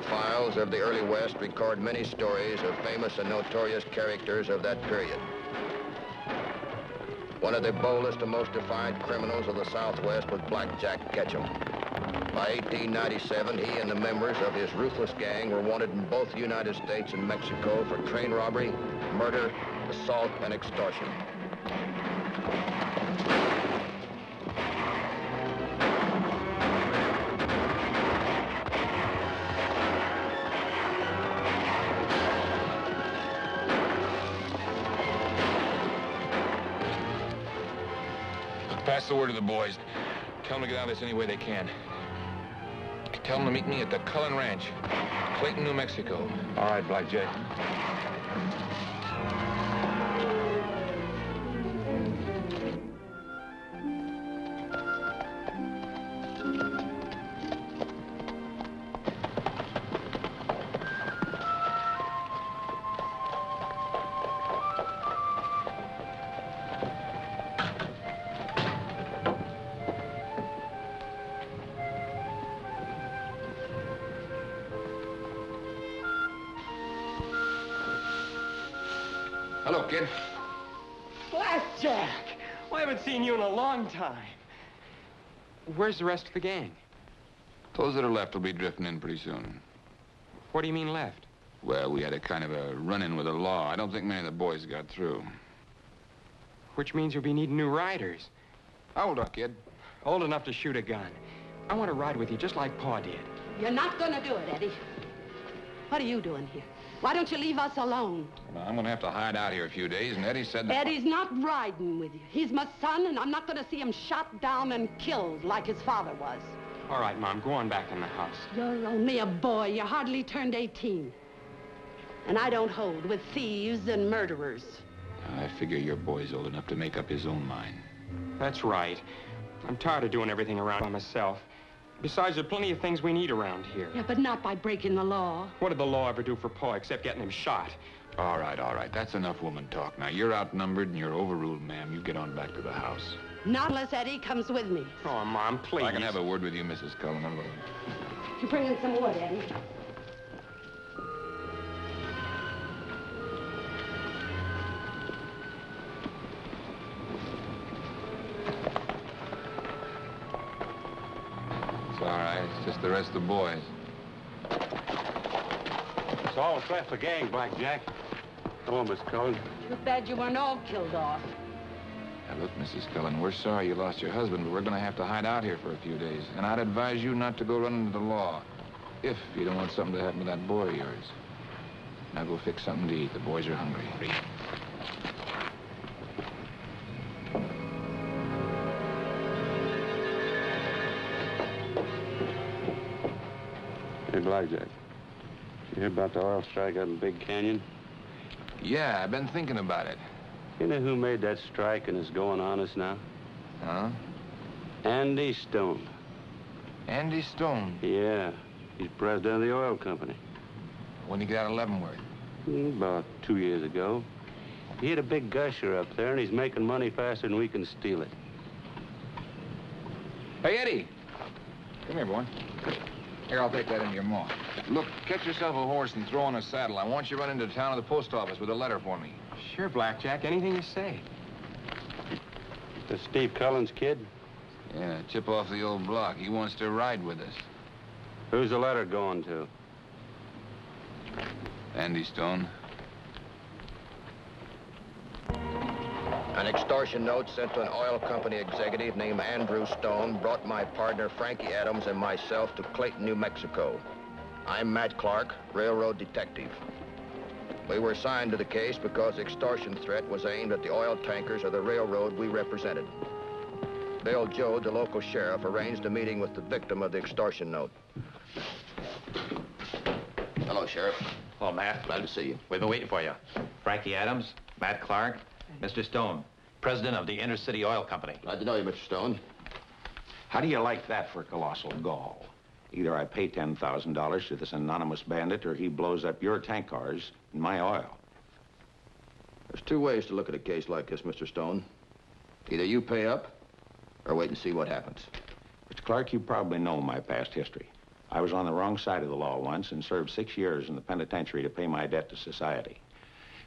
newspaper files of the early West record many stories of famous and notorious characters of that period. One of the boldest and most defiant criminals of the Southwest was Black Jack Ketchum. By 1897, he and the members of his ruthless gang were wanted in both the United States and Mexico for train robbery, murder, assault, and extortion. Pass the word to the boys. Tell them to get out of this any way they can. Tell them to meet me at the Cullen Ranch, Clayton, New Mexico. All right, Black Jack. Hello, kid. Blackjack! Well, I haven't seen you in a long time. Where's the rest of the gang? Those that are left will be drifting in pretty soon. What do you mean left? Well, we had a kind of a run-in with the law. I don't think many of the boys got through. Which means you'll be needing new riders. How old are you, kid? Old enough to shoot a gun. I want to ride with you just like Pa did. You're not gonna do it, Eddie. What are you doing here? Why don't you leave us alone? Well, I'm going to have to hide out here a few days, and Eddie said that... Eddie's not riding with you. He's my son, and I'm not gonna see him shot down and killed like his father was. All right, Mom, go on back in the house. You're only a boy. You hardly turned 18. And I don't hold with thieves and murderers. I figure your boy's old enough to make up his own mind. That's right. I'm tired of doing everything around by myself. Besides, there are plenty of things we need around here. Yeah, but not by breaking the law. What did the law ever do for Pa except getting him shot? All right. That's enough woman talk. Now, you're outnumbered and you're overruled, ma'am. You get on back to the house. Not unless Eddie comes with me. Oh, Mom, please. I can have a word with you, Mrs. Cullen. You bring in some wood, Eddie. It's all right. It's just the rest of the boys. It's all that's left of the gang, Black Jack. Come on, Miss Cullen. Too bad you weren't all killed off. Now, look, Mrs. Cullen, we're sorry you lost your husband, but we're going to have to hide out here for a few days. And I'd advise you not to go running into the law. If you don't want something to happen to that boy of yours. Now go fix something to eat. The boys are hungry. Hey, Black Jack. You hear about the oil strike out in Big Canyon? Yeah, I've been thinking about it. You know who made that strike and is going honest now? Huh? Andy Stone. Andy Stone. Yeah, he's president of the oil company. When did he get out of Leavenworth? About 2 years ago. He hit a big gusher up there, and he's making money faster than we can steal it. Hey, Eddie. Come here, boy. Here, I'll take that into your maw. Look, get yourself a horse and throw on a saddle. I want you to run into town to the post office with a letter for me. Sure, Blackjack. Anything you say. That's Steve Cullen's kid? Yeah, chip off the old block. He wants to ride with us. Who's the letter going to? Andy Stone. An extortion note sent to an oil company executive named Andrew Stone brought my partner Frankie Adams and myself to Clayton, New Mexico. I'm Matt Clark, railroad detective. We were assigned to the case because the extortion threat was aimed at the oil tankers of the railroad we represented. Bill Joe, the local sheriff, arranged a meeting with the victim of the extortion note. Hello, Sheriff. Hello, Matt. Glad to see you. We've been waiting for you. Frankie Adams, Matt Clark, Mr. Stone, president of the Intercity Oil Company. Glad to know you, Mr. Stone. How do you like that for colossal gall? Either I pay $10,000 to this anonymous bandit or he blows up your tank cars and my oil. There's two ways to look at a case like this, Mr. Stone. Either you pay up or wait and see what happens. Mr. Clark, you probably know my past history. I was on the wrong side of the law once and served 6 years in the penitentiary to pay my debt to society.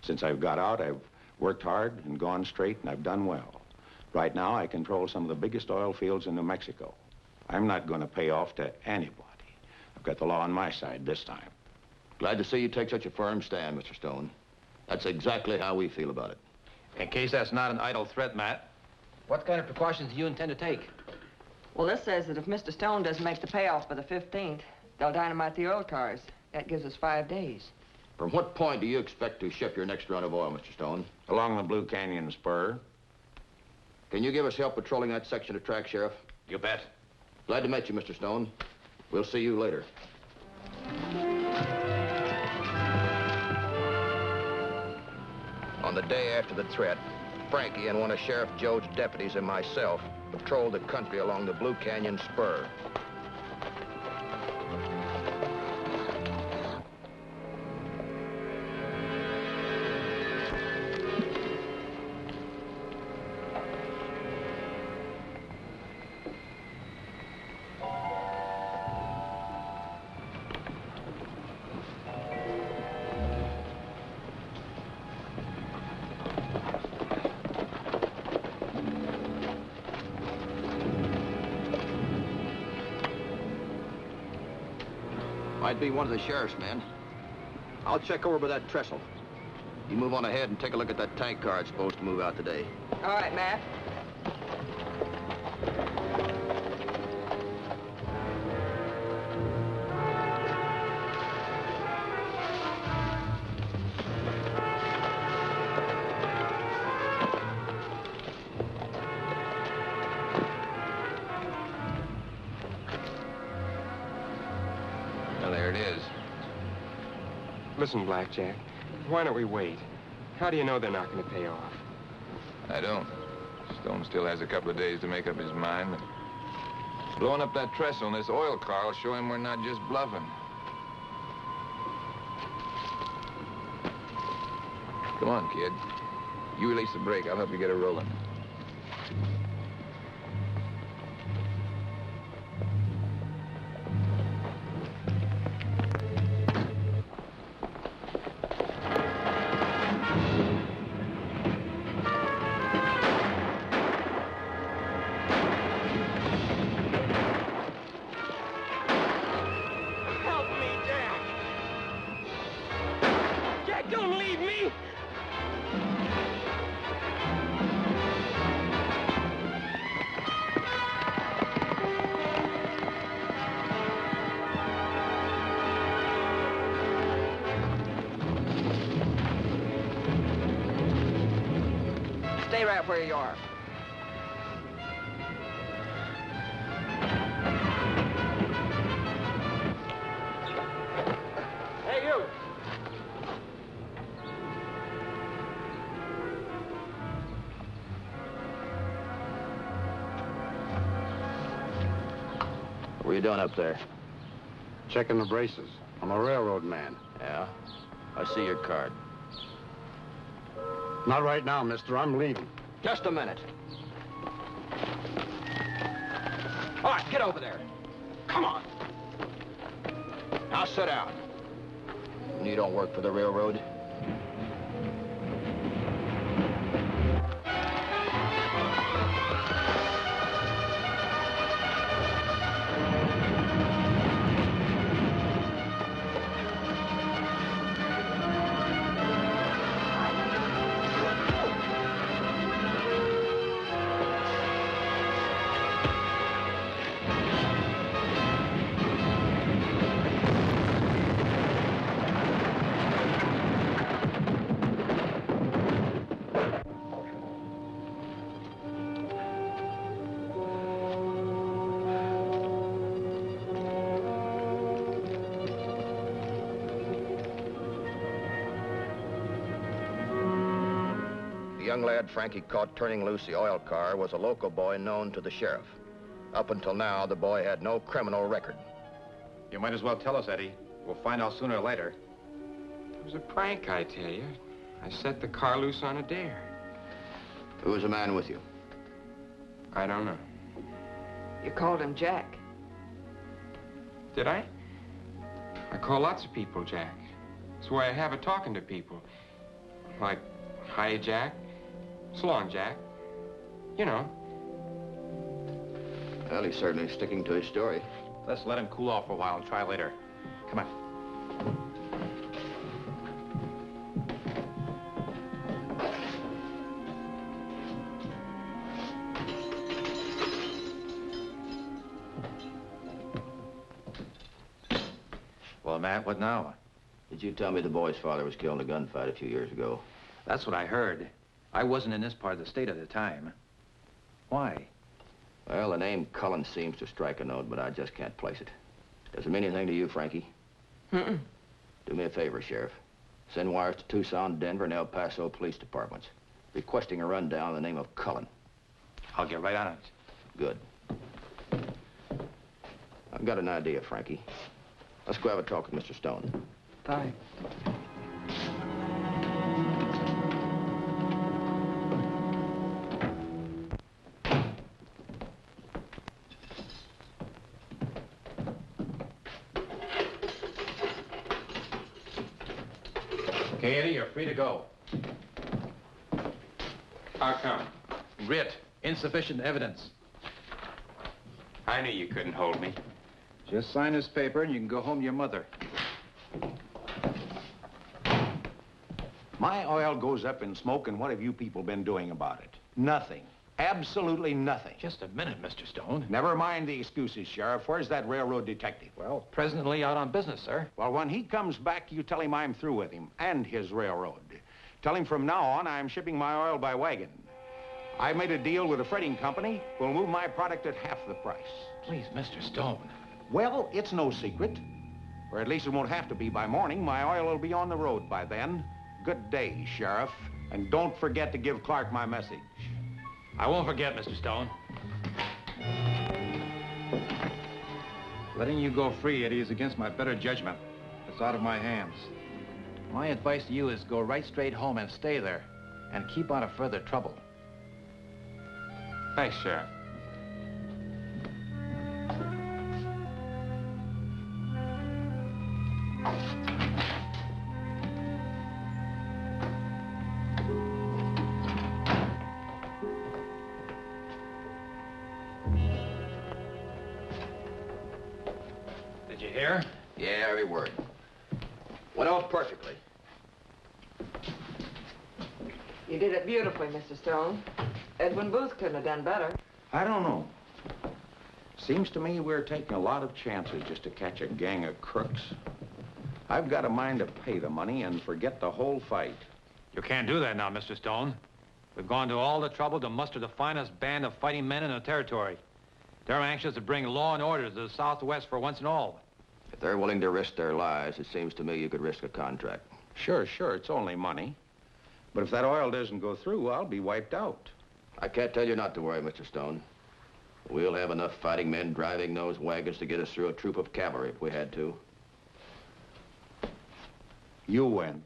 Since I've got out, I've worked hard and gone straight, and I've done well. Right now, I control some of the biggest oil fields in New Mexico. I'm not going to pay off to anybody. I've got the law on my side this time. Glad to see you take such a firm stand, Mr. Stone. That's exactly how we feel about it. In case that's not an idle threat, Matt, what kind of precautions do you intend to take? Well, this says that if Mr. Stone doesn't make the payoff by the 15th, they'll dynamite the oil cars. That gives us 5 days. From what point do you expect to ship your next run of oil, Mr. Stone? Along the Blue Canyon spur. Can you give us help patrolling that section of track, Sheriff? You bet. Glad to meet you, Mr. Stone. We'll see you later. On the day after the threat, Frankie and one of Sheriff Joe's deputies and myself patrolled the country along the Blue Canyon spur. Might be one of the sheriff's men. I'll check over by that trestle. You move on ahead and take a look at that tank car it's supposed to move out today. All right, Matt. Listen, Blackjack, why don't we wait? How do you know they're not going to pay off? I don't. Stone still has a couple of days to make up his mind. But blowing up that trestle in this oil car will show him we're not just bluffing. Come on, kid. You release the brake. I'll help you get her rolling. Don't leave me! Stay right where you are. Hey, you! What are you doing up there? Checking the braces. I'm a railroad man. Yeah? I see your card. Not right now, mister. I'm leaving. Just a minute. All right, get over there. Come on. Now sit down. You don't work for the railroad? The young lad Frankie caught turning loose the oil car was a local boy known to the sheriff. Up until now, the boy had no criminal record. You might as well tell us, Eddie. We'll find out sooner or later. It was a prank, I tell you. I set the car loose on a dare. Who was the man with you? I don't know. You called him Jack. Did I? I call lots of people Jack. It's the way I have of talking to people. Like, hi, Jack. So long, Jack. You know. Well, he's certainly sticking to his story. Let's let him cool off for a while and try later. Come on. Well, Matt, what now? Did you tell me the boy's father was killed in a gunfight a few years ago? That's what I heard. I wasn't in this part of the state at the time. Why? Well, the name Cullen seems to strike a note, but I just can't place it. Does it mean anything to you, Frankie? Mm-mm. Do me a favor, Sheriff. Send wires to Tucson, Denver, and El Paso police departments, requesting a rundown in the name of Cullen. I'll get right on it. Good. I've got an idea, Frankie. Let's go have a talk with Mr. Stone. Bye. Okay, Eddie, you're free to go. How come? Writ. Insufficient evidence. I knew you couldn't hold me. Just sign this paper and you can go home to your mother. My oil goes up in smoke, and what have you people been doing about it? Nothing. Absolutely nothing. Just a minute, Mr. Stone. Never mind the excuses, Sheriff. Where's that railroad detective? Well, presently out on business, sir. Well, when he comes back, you tell him I'm through with him and his railroad. Tell him from now on I'm shipping my oil by wagon. I made a deal with a freighting company. We'll move my product at half the price. Please, Mr. Stone. Well, it's no secret. Or at least it won't have to be by morning. My oil will be on the road by then. Good day, Sheriff. And don't forget to give Clark my message. I won't forget, Mr. Stone. Letting you go free, Eddie, is against my better judgment. It's out of my hands. My advice to you is go right straight home and stay there. And keep out of further trouble. Thanks, Sheriff. Did you hear? Yeah, every word. Went off perfectly. You did it beautifully, Mr. Stone. Edwin Booth couldn't have done better. I don't know. Seems to me we're taking a lot of chances just to catch a gang of crooks. I've got a mind to pay the money and forget the whole fight. You can't do that now, Mr. Stone. We've gone to all the trouble to muster the finest band of fighting men in the territory. They're anxious to bring law and order to the Southwest for once and all. If they're willing to risk their lives, it seems to me you could risk a contract. Sure, it's only money. But if that oil doesn't go through, I'll be wiped out. I can't tell you not to worry, Mr. Stone. We'll have enough fighting men driving those wagons to get us through a troop of cavalry if we had to. You win.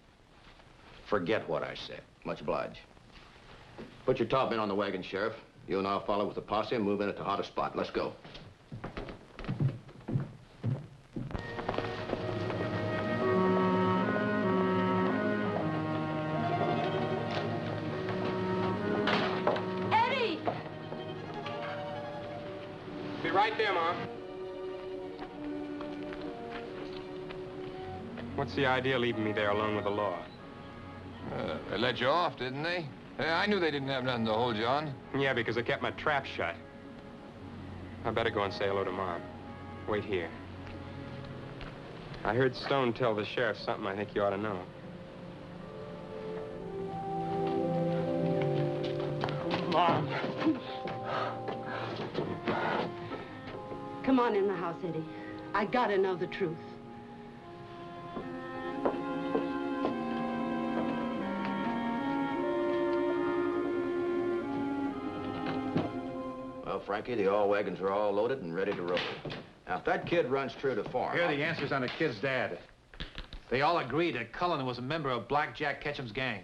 Forget what I said. Much obliged. Put your top men on the wagon, Sheriff. You and I'll follow with the posse and move in at the hottest spot. Let's go. Eddie! Be right there, Mom. What's the idea of leaving me there alone with the law? They let you off, didn't they? I knew they didn't have nothing to hold you on. Yeah, because I kept my trap shut. I better go and say hello to Mom. Wait here. I heard Stone tell the sheriff something I think you ought to know. Mom! Come on in the house, Eddie. I gotta know the truth. Well, Frankie, the oil wagons are all loaded and ready to roll. Now, if that kid runs true to form... Here are the answers on the kid's dad. They all agree that Cullen was a member of Blackjack Ketchum's gang.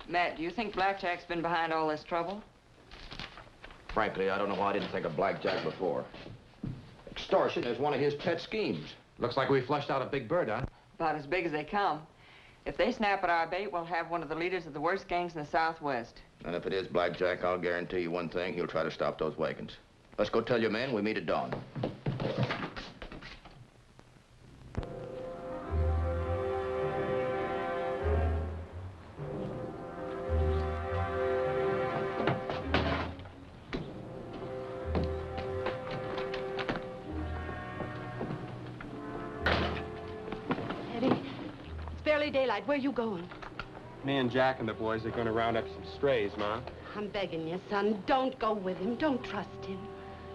Matt, do you think Blackjack's been behind all this trouble? Frankly, I don't know why I didn't think of Blackjack before. Extortion is one of his pet schemes. Looks like we flushed out a big bird, huh? About as big as they come. If they snap at our bait, we'll have one of the leaders of the worst gangs in the Southwest. And if it is Blackjack, I'll guarantee you one thing. He'll try to stop those wagons. Let's go tell your men we meet at dawn. Daylight, where you going? Me and Jack and the boys are going to round up some strays, Ma. I'm begging you, son, don't go with him. Don't trust him.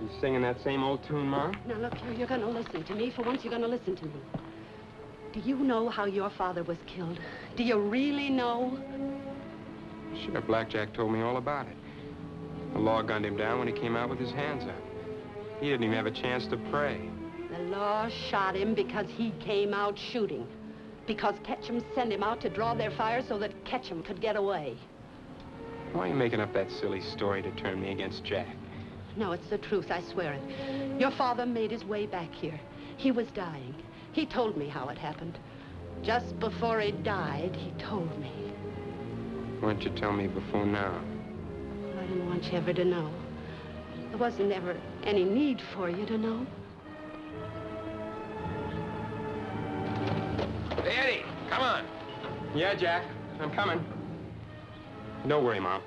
You singing that same old tune, Ma? Now, look here, you're going to listen to me. For once, you're going to listen to me. Do you know how your father was killed? Do you really know? Sure, Blackjack told me all about it. The law gunned him down when he came out with his hands up. He didn't even have a chance to pray. The law shot him because he came out shooting. Because Ketchum sent him out to draw their fire so that Ketchum could get away. Why are you making up that silly story to turn me against Jack? No, it's the truth, I swear it. Your father made his way back here. He was dying. He told me how it happened. Just before he died, he told me. Why didn't you tell me before now? Well, I didn't want you ever to know. There wasn't ever any need for you to know. Hey, Eddie, come on. Yeah, Jack, I'm coming. Don't worry, Mom.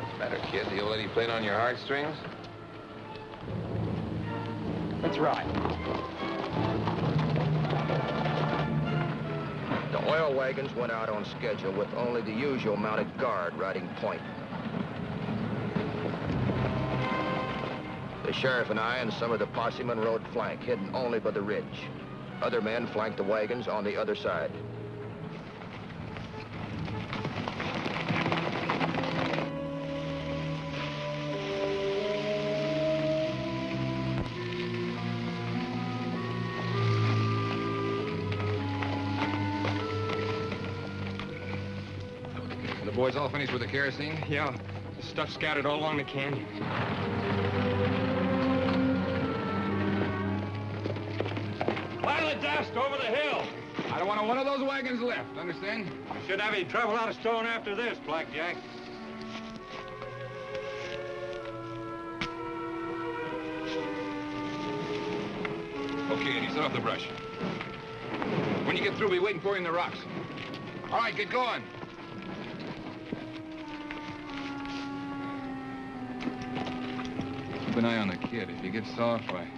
What's the matter, kid? The old lady playing on your heartstrings? That's right. The oil wagons went out on schedule with only the usual mounted guard riding point. The sheriff and I and some of the possemen rode flank, hidden only by the ridge. Other men flanked the wagons on the other side. The boys all finished with the kerosene? Yeah, the stuff scattered all along the canyon. Climb the dust over the hill. I don't want one of those wagons left, understand? You shouldn't have any trouble out of Stone after this, Blackjack. Okay, Eddie, set off the brush. When you get through, be waiting for you in the rocks. All right, get going. Keep an eye on the kid. If he gets soft, why...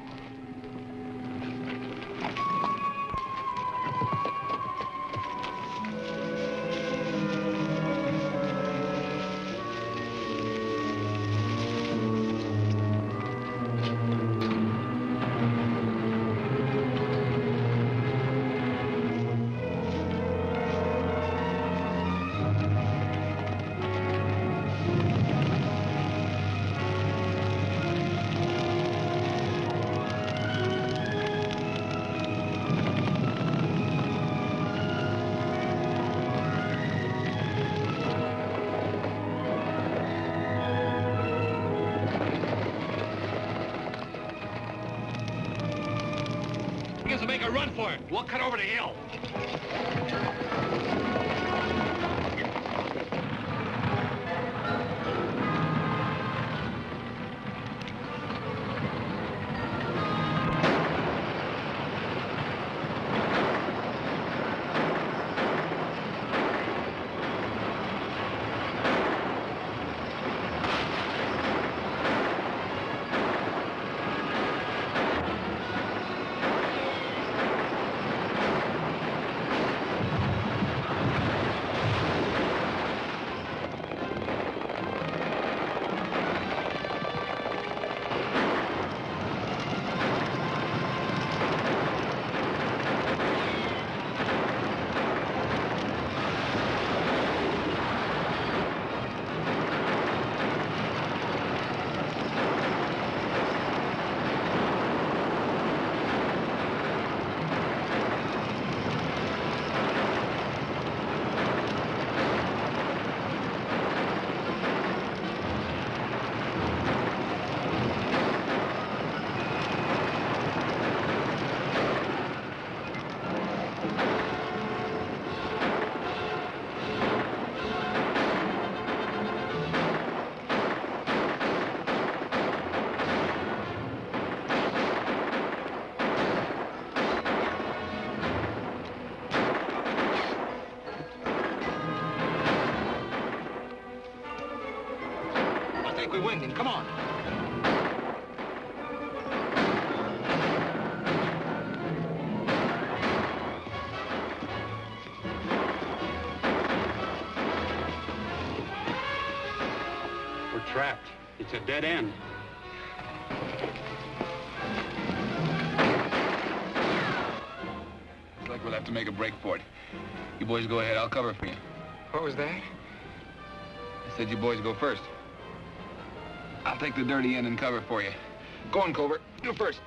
Make a run for it. We'll cut over the hill. we winged him. Come on. We're trapped. It's a dead end. Looks like we'll have to make a break for it. You boys go ahead. I'll cover for you. What was that? I said you boys go first. I'll take the dirty end and cover for you. Go on, Covert. You first.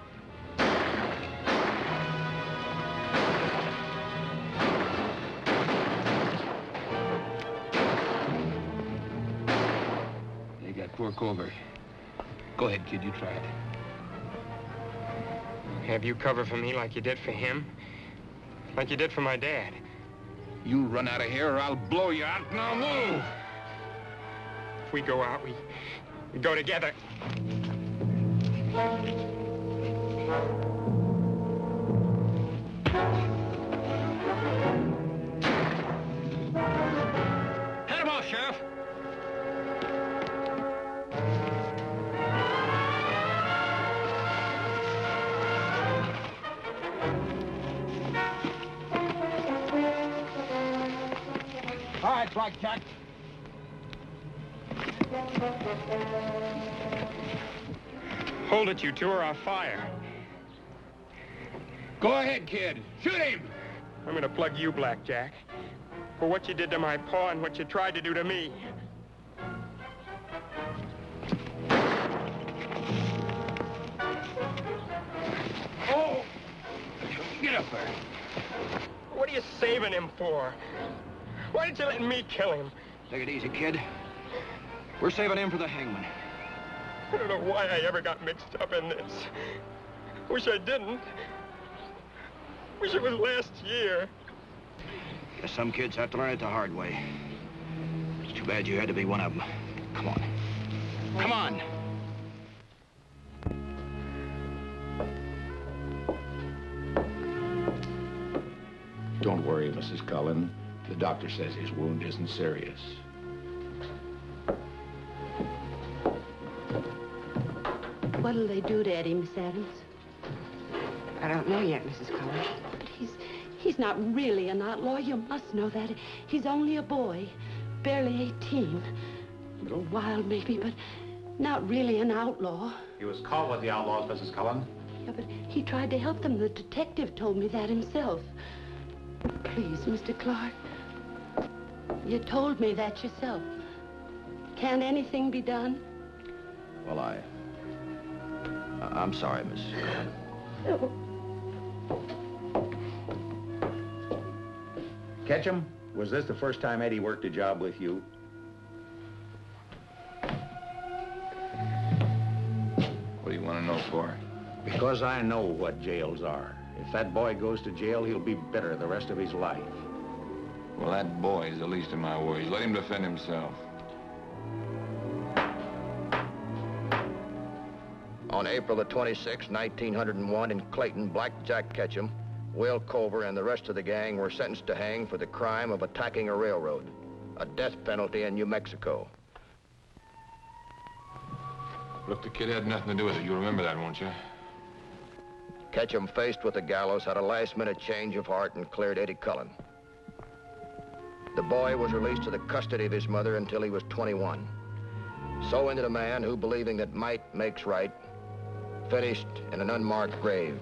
You got poor Covert. Go ahead, kid. You try it. Have you cover for me like you did for him? Like you did for my dad? You run out of here or I'll blow you out. Now move! If we go out, we go together. Head him off, Sheriff. All right, Blackjack. Hold it, you two, or I'll fire. Go ahead, kid. Shoot him! I'm gonna plug you, Blackjack, for what you did to my paw and what you tried to do to me. Oh! Get up there. What are you saving him for? Why didn't you let me kill him? Take it easy, kid. We're saving him for the hangman. I don't know why I ever got mixed up in this. Wish I didn't. Wish it was last year. Guess some kids have to learn it the hard way. It's too bad you had to be one of them. Come on. Come on! Don't worry, Mrs. Cullen. The doctor says his wound isn't serious. What'll they do to Eddie, Miss Adams? I don't know yet, Mrs. Cullen. But he's not really an outlaw. You must know that. He's only a boy, barely 18. A little wild, maybe, but not really an outlaw. He was caught with the outlaws, Mrs. Cullen. Yeah, but he tried to help them. The detective told me that himself. Please, Mr. Clark. You told me that yourself. Can't anything be done? Well, I'm sorry, Miss. Oh. Ketchum, was this the first time Eddie worked a job with you? What do you want to know for? Because I know what jails are. If that boy goes to jail, he'll be bitter the rest of his life. Well, that boy's the least of my worries. Let him defend himself. On April the 26th, 1901, in Clayton, Blackjack Ketchum, Will Culver, and the rest of the gang were sentenced to hang for the crime of attacking a railroad, a death penalty in New Mexico. Look, the kid had nothing to do with it. You remember that, won't you? Ketchum, faced with the gallows, had a last-minute change of heart and cleared Eddie Cullen. The boy was released to the custody of his mother until he was 21. So ended a man who, believing that might makes right, finished in an unmarked grave.